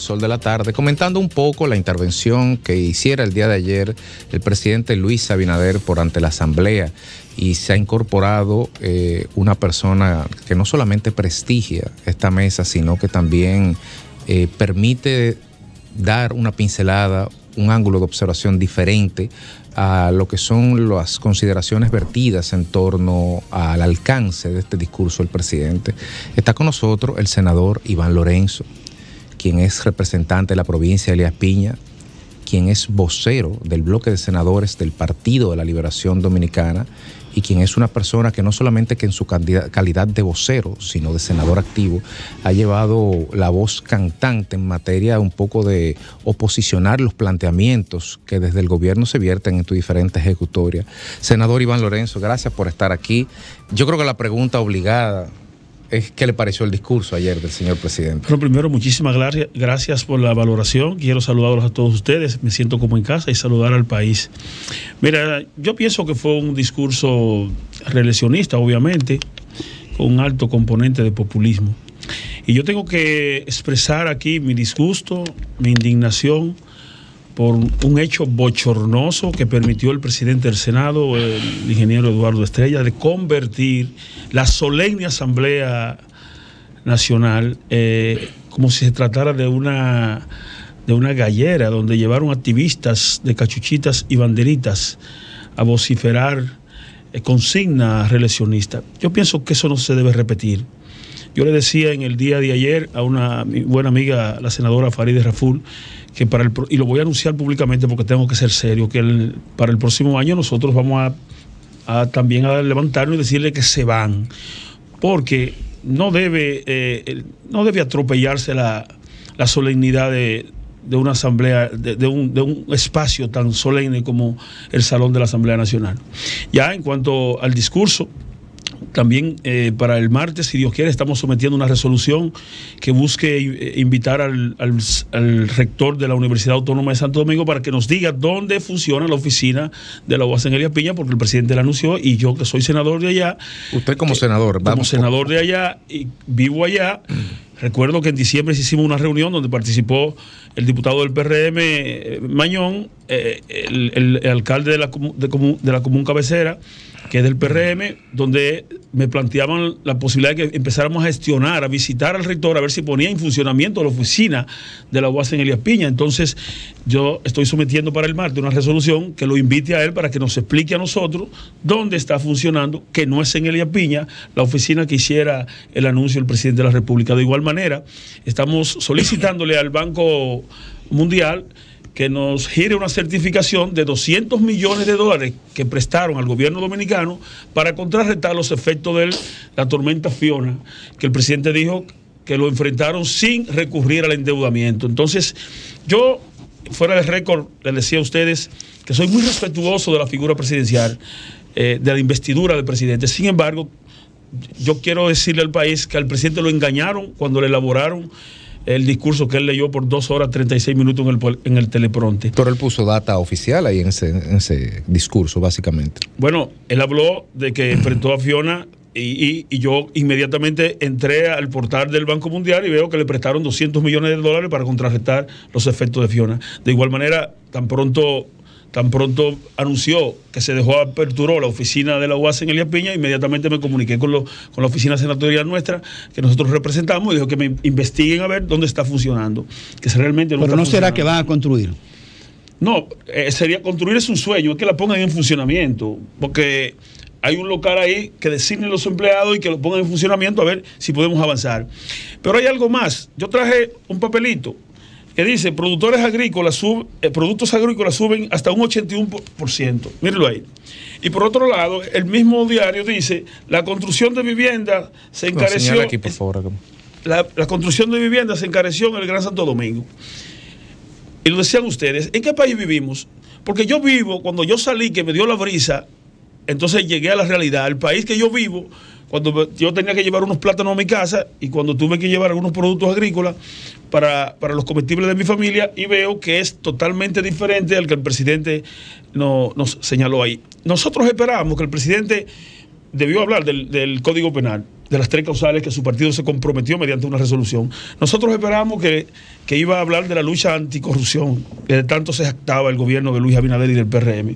Sol de la Tarde, comentando un poco la intervención que hiciera el día de ayer el presidente Luis Abinader por ante la Asamblea, y se ha incorporado una persona que no solamente prestigia esta mesa, sino que también permite dar una pincelada, un ángulo de observación diferente a lo que son las consideraciones vertidas en torno al alcance de este discurso del presidente. Está con nosotros el senador Iván Lorenzo, quien es representante de la provincia de Elías Piña, quien es vocero del bloque de senadores del Partido de la Liberación Dominicana, y quien es una persona que no solamente que en su calidad de vocero, sino de senador activo, ha llevado la voz cantante en materia un poco de oposicionar los planteamientos que desde el gobierno se vierten en tu diferente ejecutoria. Senador Iván Lorenzo, gracias por estar aquí. Yo creo que la pregunta obligada es ¿qué le pareció el discurso ayer del señor presidente? Bueno, primero, muchísimas gracias por la valoración. Quiero saludarlos a todos ustedes. Me siento como en casa y saludar al país. Mira, yo pienso que fue un discurso reeleccionista, obviamente, con un alto componente de populismo. Y yo tengo que expresar aquí mi disgusto, mi indignación por un hecho bochornoso que permitió el presidente del Senado, el ingeniero Eduardo Estrella, de convertir la solemne Asamblea Nacional como si se tratara de una gallera donde llevaron activistas de cachuchitas y banderitas a vociferar consignas reeleccionistas. Yo pienso que eso no se debe repetir. Yo le decía en el día de ayer a una buena amiga, la senadora Farideh Raful, que y lo voy a anunciar públicamente porque tengo que ser serio, que para el próximo año nosotros vamos también a levantarnos y decirle que se van, porque no debe atropellarse la solemnidad de una asamblea, de un espacio tan solemne como el Salón de la Asamblea Nacional. Ya en cuanto al discurso, también para el martes, si Dios quiere, estamos sometiendo una resolución que busque invitar al rector de la Universidad Autónoma de Santo Domingo para que nos diga dónde funciona la oficina de la UAS en Elías Piña, porque el presidente la anunció y yo, que soy senador de allá. Usted como senador. Como senador de allá y vivo allá. Recuerdo que en diciembre hicimos una reunión donde participó el diputado del PRM, Mañón, el alcalde de la común cabecera, que es del PRM, donde me planteaban la posibilidad de que empezáramos a gestionar, a visitar al rector, a ver si ponía en funcionamiento la oficina de la UAS en Elías Piña. Entonces, yo estoy sometiendo para el martes una resolución que lo invite a él para que nos explique a nosotros dónde está funcionando, que no es en Elías Piña, la oficina que hiciera el anuncio el presidente de la República. De igual manera, estamos solicitándole al Banco Mundial que nos gire una certificación de $200 millones que prestaron al gobierno dominicano para contrarrestar los efectos de la tormenta Fiona, que el presidente dijo que lo enfrentaron sin recurrir al endeudamiento. Entonces, yo, fuera de récord, les decía a ustedes que soy muy respetuoso de la figura presidencial, de la investidura del presidente. Sin embargo, yo quiero decirle al país que al presidente lo engañaron cuando le elaboraron el discurso que él leyó por 2 horas 36 minutos en el teleprompter. Pero él puso data oficial ahí en ese discurso, básicamente. Bueno, él habló de que enfrentó a Fiona y yo inmediatamente entré al portal del Banco Mundial y veo que le prestaron $200 millones para contrarrestar los efectos de Fiona. De igual manera, tan pronto anunció que se aperturó la oficina de la UAS en Elías Piña, inmediatamente me comuniqué con la oficina senatorial nuestra, que nosotros representamos, y dijo que me investiguen a ver dónde está funcionando. Que realmente no. Pero no será que van a construir. No, construir es un sueño, es que la pongan en funcionamiento, porque hay un local ahí que designen los empleados y que lo pongan en funcionamiento a ver si podemos avanzar. Pero hay algo más. Yo traje un papelito que dice, productos agrícolas suben hasta un 81%. Mírenlo ahí. Y por otro lado, el mismo diario dice, la construcción de viviendas se encareció. Aquí, por favor. La construcción de viviendas se encareció en el Gran Santo Domingo. Y lo decían ustedes, ¿en qué país vivimos? Porque yo vivo, cuando yo salí, que me dio la brisa, entonces llegué a la realidad. El país que yo vivo, cuando yo tenía que llevar unos plátanos a mi casa y cuando tuve que llevar algunos productos agrícolas para los comestibles de mi familia, y veo que es totalmente diferente al que el presidente nos señaló ahí. Nosotros esperábamos que el presidente debió hablar del Código Penal. de las 3 causales que su partido se comprometió mediante una resolución. Nosotros esperábamos que iba a hablar de la lucha anticorrupción, que de tanto se jactaba el gobierno de Luis Abinader y del PRM.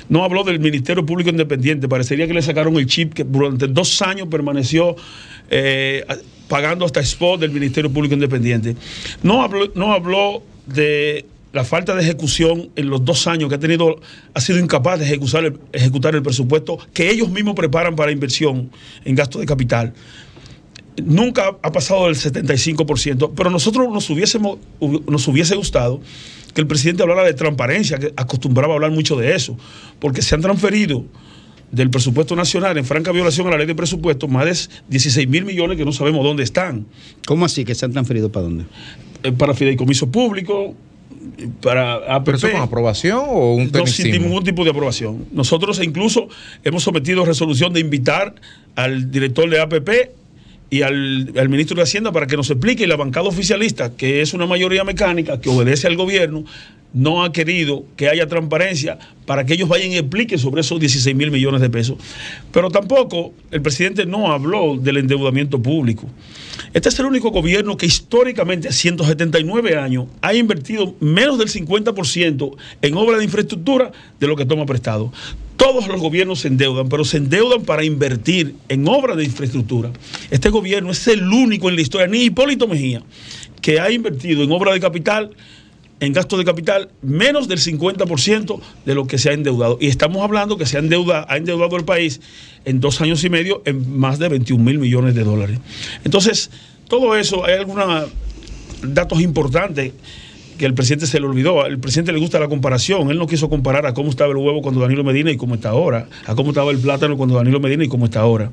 No habló del Ministerio Público Independiente, parecería que le sacaron el chip que durante 2 años permaneció pagando hasta spot del Ministerio Público Independiente. No habló de la falta de ejecución en los 2 años que ha sido incapaz de ejecutar el presupuesto que ellos mismos preparan para inversión en gasto de capital. Nunca ha pasado del 75%, pero nosotros nos hubiese gustado que el presidente hablara de transparencia, que acostumbraba a hablar mucho de eso, porque se han transferido del presupuesto nacional en franca violación a la ley de presupuesto más de 16.000 millones que no sabemos dónde están. ¿Cómo así que se han transferido para dónde? Para fideicomiso público, para APP. ¿Pero eso con aprobación o un tecnicismo? No, sin ningún tipo de aprobación. Nosotros incluso hemos sometido resolución de invitar al director de APP y al ministro de Hacienda para que nos explique, y la bancada oficialista, que es una mayoría mecánica que obedece al gobierno, no ha querido que haya transparencia para que ellos vayan y expliquen sobre esos 16.000 millones de pesos. Pero tampoco el presidente no habló del endeudamiento público. Este es el único gobierno que históricamente, a 179 años, ha invertido menos del 50% en obras de infraestructura de lo que toma prestado. Todos los gobiernos se endeudan, pero se endeudan para invertir en obras de infraestructura. Este gobierno es el único en la historia, ni Hipólito Mejía, que ha invertido en obras de capital, en gasto de capital, menos del 50% de lo que se ha endeudado. Y estamos hablando que ha endeudado el país en 2 años y medio en más de 21.000 millones de dólares. Entonces, todo eso, hay algunos datos importantes que el presidente se le olvidó. Al presidente le gusta la comparación. Él no quiso comparar a cómo estaba el huevo cuando Danilo Medina y cómo está ahora, a cómo estaba el plátano cuando Danilo Medina y cómo está ahora,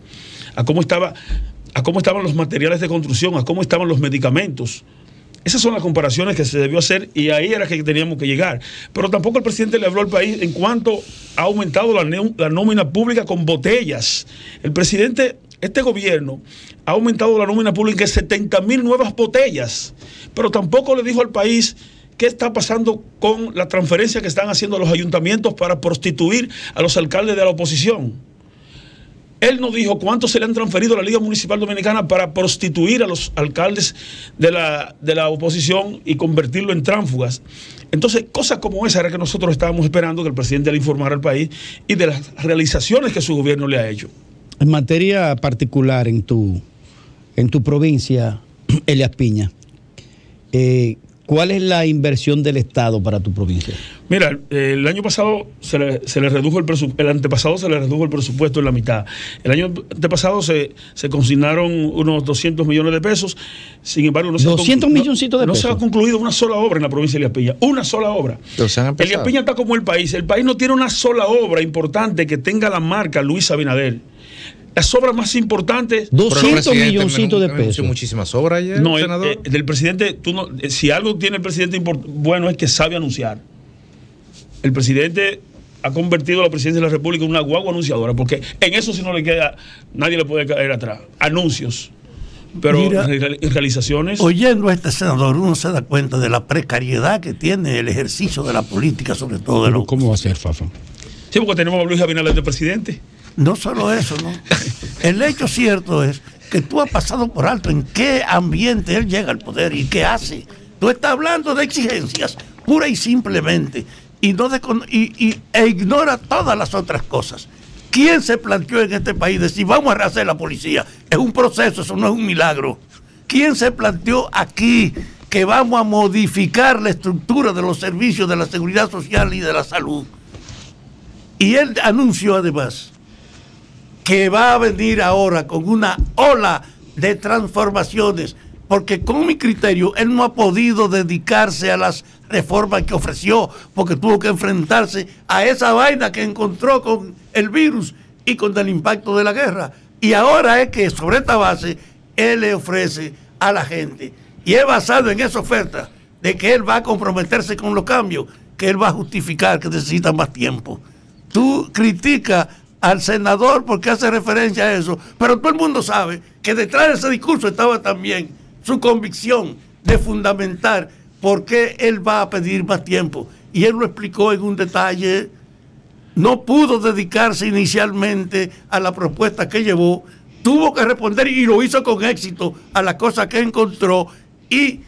a cómo estaban los materiales de construcción, a cómo estaban los medicamentos. Esas son las comparaciones que se debió hacer y ahí era que teníamos que llegar. Pero tampoco el presidente le habló al país en cuanto ha aumentado la nómina pública con botellas. El presidente, este gobierno, ha aumentado la nómina pública en 70.000 nuevas botellas, pero tampoco le dijo al país qué está pasando con la transferencia que están haciendo los ayuntamientos para prostituir a los alcaldes de la oposición. Él no dijo cuánto se le han transferido a la Liga Municipal Dominicana para prostituir a los alcaldes de la oposición y convertirlo en tránsfugas. Entonces, cosas como esa era que nosotros estábamos esperando que el presidente le informara al país y de las realizaciones que su gobierno le ha hecho. En materia particular en tu provincia, Elias Piña, ¿cuál es la inversión del Estado para tu provincia? Mira, el año pasado se le redujo el presupuesto, el antepasado se le redujo el presupuesto en la mitad. El año antepasado se consignaron unos 200 millones de pesos, sin embargo no se ha concluido una sola obra en la provincia de Elias Piña, una sola obra. Elias Piña está como el país no tiene una sola obra importante que tenga la marca Luis Abinader. Las obras más importantes... 200 milloncitos de pesos. Muchísimas obras ayer, no, del presidente, si algo tiene el presidente bueno es que sabe anunciar. El presidente ha convertido a la presidencia de la República en una guagua anunciadora, porque en eso si no le queda, nadie le puede caer atrás. Anuncios. Pero mira, en realizaciones... Oyendo a este senador, uno se da cuenta de la precariedad que tiene el ejercicio de la política, sobre todo de los... ¿Cómo va a ser, Fafa? Sí, porque tenemos a Luis Abinader de presidente. No solo eso, ¿no? El hecho cierto es que tú has pasado por alto en qué ambiente él llega al poder y qué hace. Tú estás hablando de exigencias, pura y simplemente, e ignora todas las otras cosas. ¿Quién se planteó en este país decir vamos a rehacer la policía? Es un proceso, eso no es un milagro. ¿Quién se planteó aquí que vamos a modificar la estructura de los servicios de la seguridad social y de la salud? Y él anunció además que va a venir ahora con una ola de transformaciones, porque con mi criterio él no ha podido dedicarse a las reformas que ofreció, porque tuvo que enfrentarse a esa vaina que encontró con el virus y con el impacto de la guerra. Y ahora es que sobre esta base él le ofrece a la gente, y es basado en esa oferta de que él va a comprometerse con los cambios, que él va a justificar que necesita más tiempo. Tú criticas al senador porque hace referencia a eso, pero todo el mundo sabe que detrás de ese discurso estaba también su convicción de fundamentar por qué él va a pedir más tiempo. Y él lo explicó en un detalle. No pudo dedicarse inicialmente a la propuesta que llevó tuvo que responder y lo hizo con éxito a las cosas que encontró, y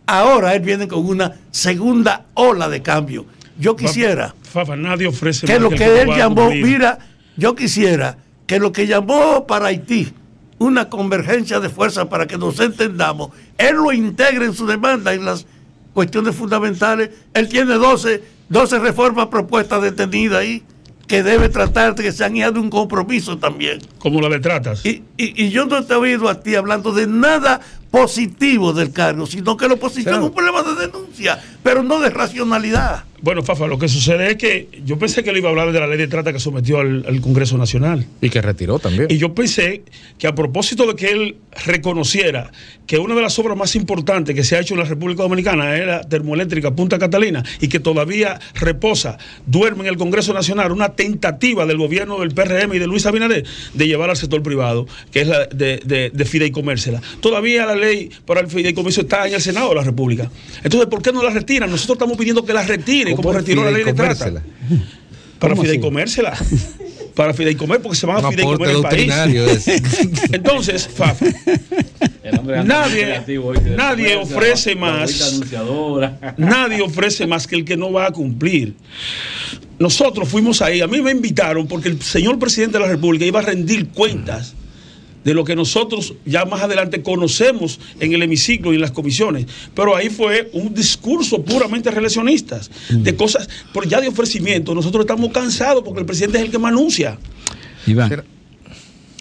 ahora él viene con una segunda ola de cambio. Yo quisiera nadie ofrece que más lo que él llamó, cumplir. yo quisiera que lo que llamó para Haití una convergencia de fuerzas para que nos entendamos, él lo integre en su demanda en las cuestiones fundamentales. Él tiene 12 reformas propuestas detenidas ahí, que debe tratar de que sean hijas de un compromiso también. Como la de tratas. Y yo no te he oído a ti hablando de nada positivo del cargo, sino que la oposición es un problema de denuncia, pero no de racionalidad. Bueno, Fafa, lo que sucede es que yo pensé que él iba a hablar de la ley de trata que sometió al Congreso Nacional. Y que retiró también. Y yo pensé que a propósito de que él reconociera que una de las obras más importantes que se ha hecho en la República Dominicana es la termoeléctrica Punta Catalina, y que todavía reposa, duerme en el Congreso Nacional una tentativa del gobierno del PRM y de Luis Abinader de llevar al sector privado, que es la de fideicomérsela. Todavía la ley para el fideicomiso está en el Senado de la República. Entonces, ¿por qué no la retiran? Nosotros estamos pidiendo que la retiren, como retiró la ley de trata. Para fideicomérsela. Para fideicomer, porque se van a fideicomer el país. Entonces, Fafa, nadie ofrece más. Nadie ofrece más que el que no va a cumplir. Nosotros fuimos ahí, a mí me invitaron porque el señor presidente de la República iba a rendir cuentas de lo que nosotros ya más adelante conocemos en el hemiciclo y en las comisiones, pero ahí fue un discurso puramente reeleccionista, de cosas, por ya de ofrecimiento. Nosotros estamos cansados porque el presidente es el que más anuncia. Iván,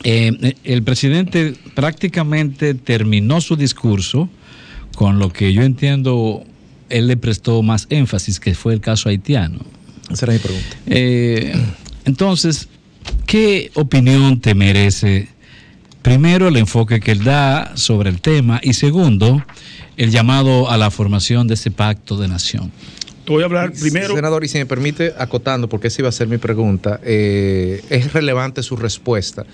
el presidente prácticamente terminó su discurso con lo que yo entiendo él le prestó más énfasis, que fue el caso haitiano. Esa era mi pregunta. Entonces, ¿qué opinión te merece? Primero, el enfoque que él da sobre el tema, y segundo, el llamado a la formación de ese pacto de nación. Voy a hablar primero. Senador, y si me permite, acotando, porque esa iba a ser mi pregunta, es relevante su respuesta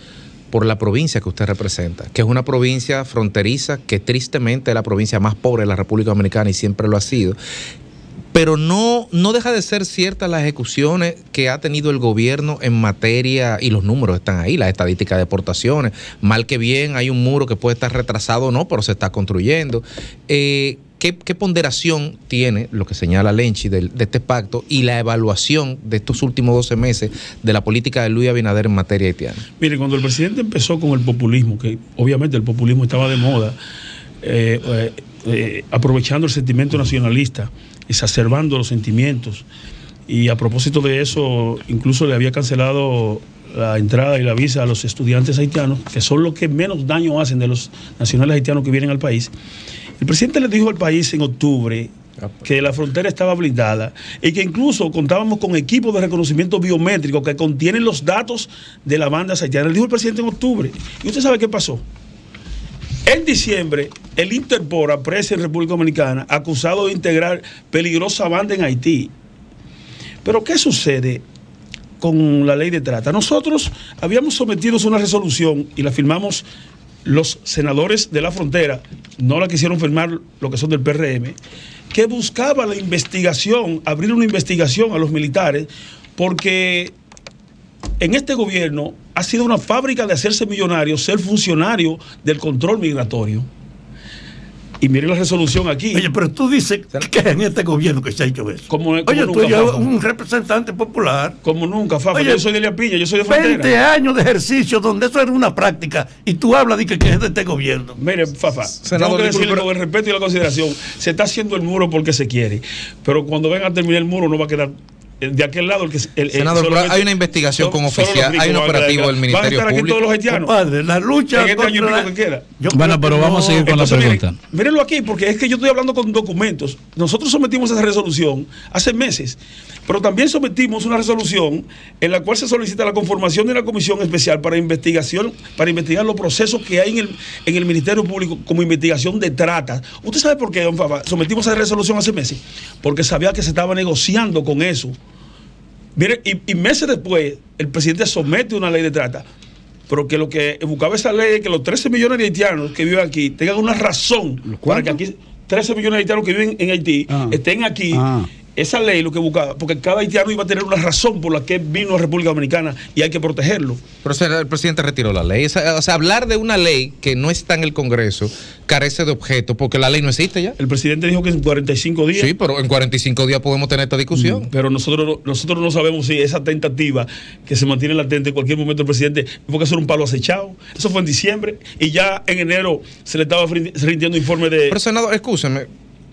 por la provincia que usted representa, que es una provincia fronteriza, que tristemente es la provincia más pobre de la República Dominicana y siempre lo ha sido. Pero no deja de ser ciertas las ejecuciones que ha tenido el gobierno en materia, y los números están ahí, las estadísticas de deportaciones. Mal que bien, hay un muro que puede estar retrasado o no, pero se está construyendo. ¿Qué ponderación tiene lo que señala Lenchi de este pacto y la evaluación de estos últimos 12 meses de la política de Luis Abinader en materia haitiana? Mire, cuando el presidente empezó con el populismo, que obviamente el populismo estaba de moda, aprovechando el sentimiento nacionalista, exacerbando los sentimientos, y a propósito de eso incluso le había cancelado la entrada y la visa a los estudiantes haitianos, que son los que menos daño hacen de los nacionales haitianos que vienen al país. El presidente le dijo al país en octubre que la frontera estaba blindada y que incluso contábamos con equipos de reconocimiento biométrico que contienen los datos de la banda haitiana. Le dijo el presidente en octubre. ¿Y usted sabe qué pasó? En diciembre, el Interpol aprecia en República Dominicana acusado de integrar peligrosa banda en Haití. Pero ¿qué sucede con la ley de trata? Nosotros habíamos sometido una resolución y la firmamos los senadores de la frontera, no la quisieron firmar los que son del PRM, que buscaba la investigación, abrir una investigación a los militares, porque en este gobierno ha sido una fábrica de hacerse millonario, ser funcionario del control migratorio. Y mire la resolución aquí. Oye, pero tú dices que en este gobierno que se ha hecho eso. Oye, tú eres un representante popular. Como nunca, Fafa. Yo soy de Elia Piña, yo soy de Frontera. 20 años de ejercicio donde eso era una práctica y tú hablas de que es de este gobierno. Mire, Fafa, tengo que decirle con el respeto y la consideración, se está haciendo el muro porque se quiere, pero cuando venga a terminar el muro no va a quedar de aquel lado senador, pero hay una investigación con oficial, hay un operativo del Ministerio Público. ¿Van a estar aquí todos los haitianos? Padre, la lucha en este año y pico que queda. Bueno, pero vamos a seguir con la pregunta. Mírenlo aquí, porque es que yo estoy hablando con documentos. Nosotros sometimos esa resolución hace meses, pero también sometimos una resolución en la cual se solicita la conformación de una comisión especial para investigar los procesos que hay en el Ministerio Público como investigación de trata. ¿Usted sabe por qué, don Fafa, sometimos esa resolución hace meses? Porque sabía que se estaba negociando con eso. Mire, y meses después, el presidente somete una ley de trata, pero que lo que buscaba esa ley es que los 13 millones de haitianos que viven aquí tengan una razón para que aquí 13 millones de haitianos que viven en Haití estén aquí esa ley lo que buscaba, porque cada haitiano iba a tener una razón por la que vino a República Dominicana y hay que protegerlo. Pero el presidente retiró la ley. O sea, hablar de una ley que no está en el Congreso carece de objeto porque la ley no existe ya. El presidente dijo que en 45 días. Sí, pero en 45 días podemos tener esta discusión. Pero nosotros no sabemos si esa tentativa que se mantiene latente en cualquier momento el presidente, porque eso era un palo acechado. Eso fue en diciembre y ya en enero se le estaba rindiendo informe de... Pero senador, escúcheme,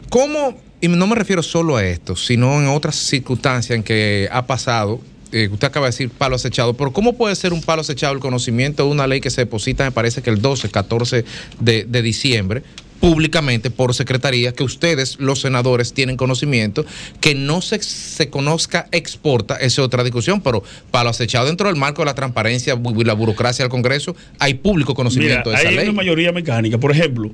¿cómo? Y no me refiero solo a esto, sino en otras circunstancias en que ha pasado, usted acaba de decir palo acechado, pero ¿cómo puede ser un palo acechado el conocimiento de una ley que se deposita, me parece que el 12, 14 de diciembre, públicamente por secretaría, que ustedes, los senadores, tienen conocimiento, que no se conozca exporta, esa es otra discusión, pero palo acechado dentro del marco de la transparencia y la burocracia del Congreso, hay público conocimiento de esa ley? Hay una mayoría mecánica, por ejemplo...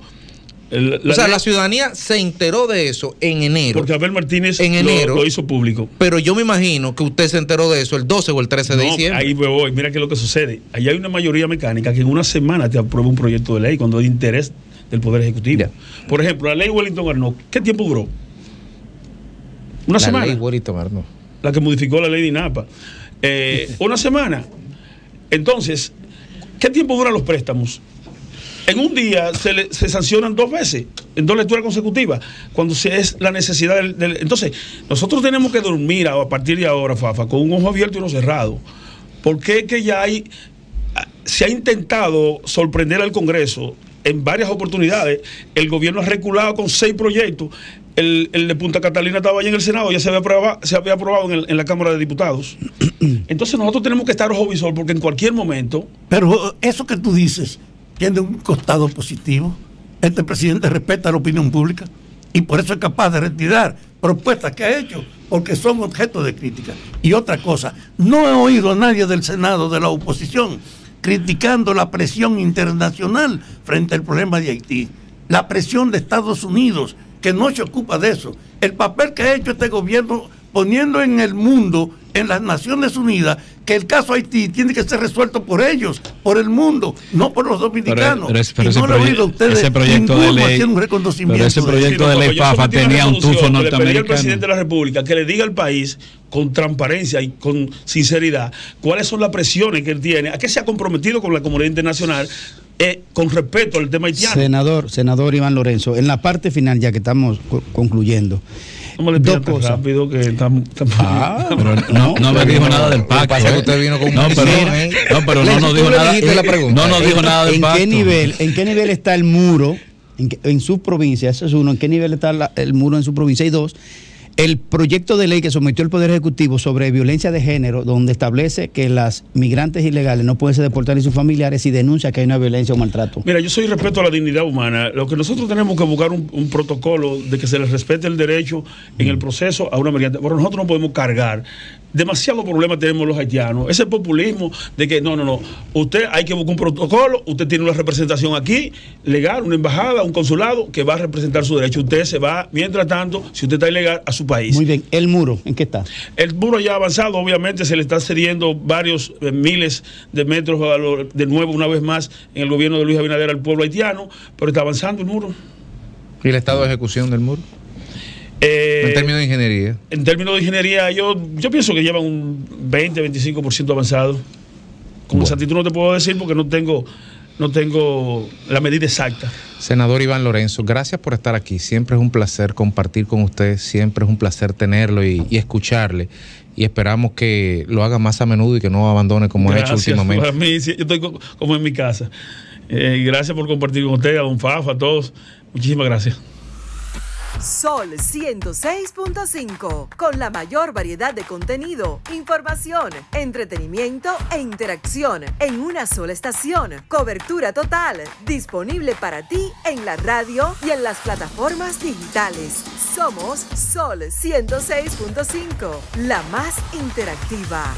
la ciudadanía se enteró de eso en enero. Porque Abel Martínez lo hizo público. Pero yo me imagino que usted se enteró de eso el 12 o el 13 de diciembre. Ahí voy. Mira qué es lo que sucede. Ahí hay una mayoría mecánica que en una semana te aprueba un proyecto de ley cuando hay interés del Poder Ejecutivo. Ya. Por ejemplo, la ley Wellington Arnaud, ¿qué tiempo duró? Una semana. La ley Wellington Arnaud. La que modificó la ley de INAPA. Una semana. Entonces, ¿qué tiempo duran los préstamos? En un día se sancionan 2 veces, en 2 lecturas consecutivas, cuando es la necesidad del... Entonces, nosotros tenemos que dormir a partir de ahora, Fafa, con un ojo abierto y uno cerrado. Porque es que ya se ha intentado sorprender al Congreso en varias oportunidades. El gobierno ha reculado con 6 proyectos. El de Punta Catalina estaba allá en el Senado, ya se había aprobado en la Cámara de Diputados. Entonces nosotros tenemos que estar ojo visor porque en cualquier momento... Pero eso que tú dices tiene un costado positivo. Este presidente respeta la opinión pública y por eso es capaz de retirar propuestas que ha hecho porque son objeto de crítica. Y otra cosa, no he oído a nadie del Senado de la oposición criticando la presión internacional frente al problema de Haití, la presión de Estados Unidos, que no se ocupa de eso, el papel que ha hecho este gobierno poniendo en el mundo, en las Naciones Unidas, que el caso Haití tiene que ser resuelto por ellos, por el mundo, no por los dominicanos. Pero ese proyecto de ley, un reconocimiento. Pero ese proyecto de ley Fafa tenía un tufo norteamericano. Le pedí al presidente de la República que le diga al país con transparencia y con sinceridad cuáles son las presiones que él tiene, a qué se ha comprometido con la comunidad internacional con respecto al tema haitiano. Senador Iván Lorenzo, en la parte final, ya que estamos concluyendo, no me le pidas tan rápido que pero no me dijo nada del pacto. Usted vino con pero no nos dijo nada. No nos dijo nada del pacto. ¿En qué nivel está el muro en su provincia? Eso es uno. ¿En qué nivel está el muro en su provincia? Y 2, el proyecto de ley que sometió el Poder Ejecutivo sobre violencia de género, donde establece que las migrantes ilegales no pueden ser deportadas ni sus familiares si denuncia que hay una violencia o maltrato. Mira, yo soy respeto a la dignidad humana. Lo que nosotros tenemos que buscar un protocolo de que se les respete el derecho en el proceso a una migrante. Pero nosotros no podemos cargar. Demasiado problema tenemos los haitianos. Ese populismo de que no. Usted hay que buscar un protocolo, usted tiene una representación aquí, legal, una embajada, un consulado, que va a representar su derecho. Usted se va, mientras tanto, si usted está ilegal, a su país. Muy bien. ¿El muro en qué está? El muro ya ha avanzado, obviamente se le está cediendo varios miles de metros de nuevo, una vez más, en el gobierno de Luis Abinader al pueblo haitiano, pero está avanzando el muro. ¿Y el estado de ejecución del muro? En términos de ingeniería. En términos de ingeniería, yo pienso que llevan un 20-25% avanzado. Con exactitud no te puedo decir porque no tengo la medida exacta. Senador Iván Lorenzo, gracias por estar aquí. Siempre es un placer compartir con usted, siempre es un placer tenerlo y escucharle. Y esperamos que lo haga más a menudo y que no abandone como ha hecho últimamente. Para mí, yo estoy como en mi casa. Gracias por compartir con usted, a don Fafa, a todos. Muchísimas gracias. Sol 106.5, con la mayor variedad de contenido, información, entretenimiento e interacción en una sola estación. Cobertura total, disponible para ti en la radio y en las plataformas digitales. Somos Sol 106.5, la más interactiva.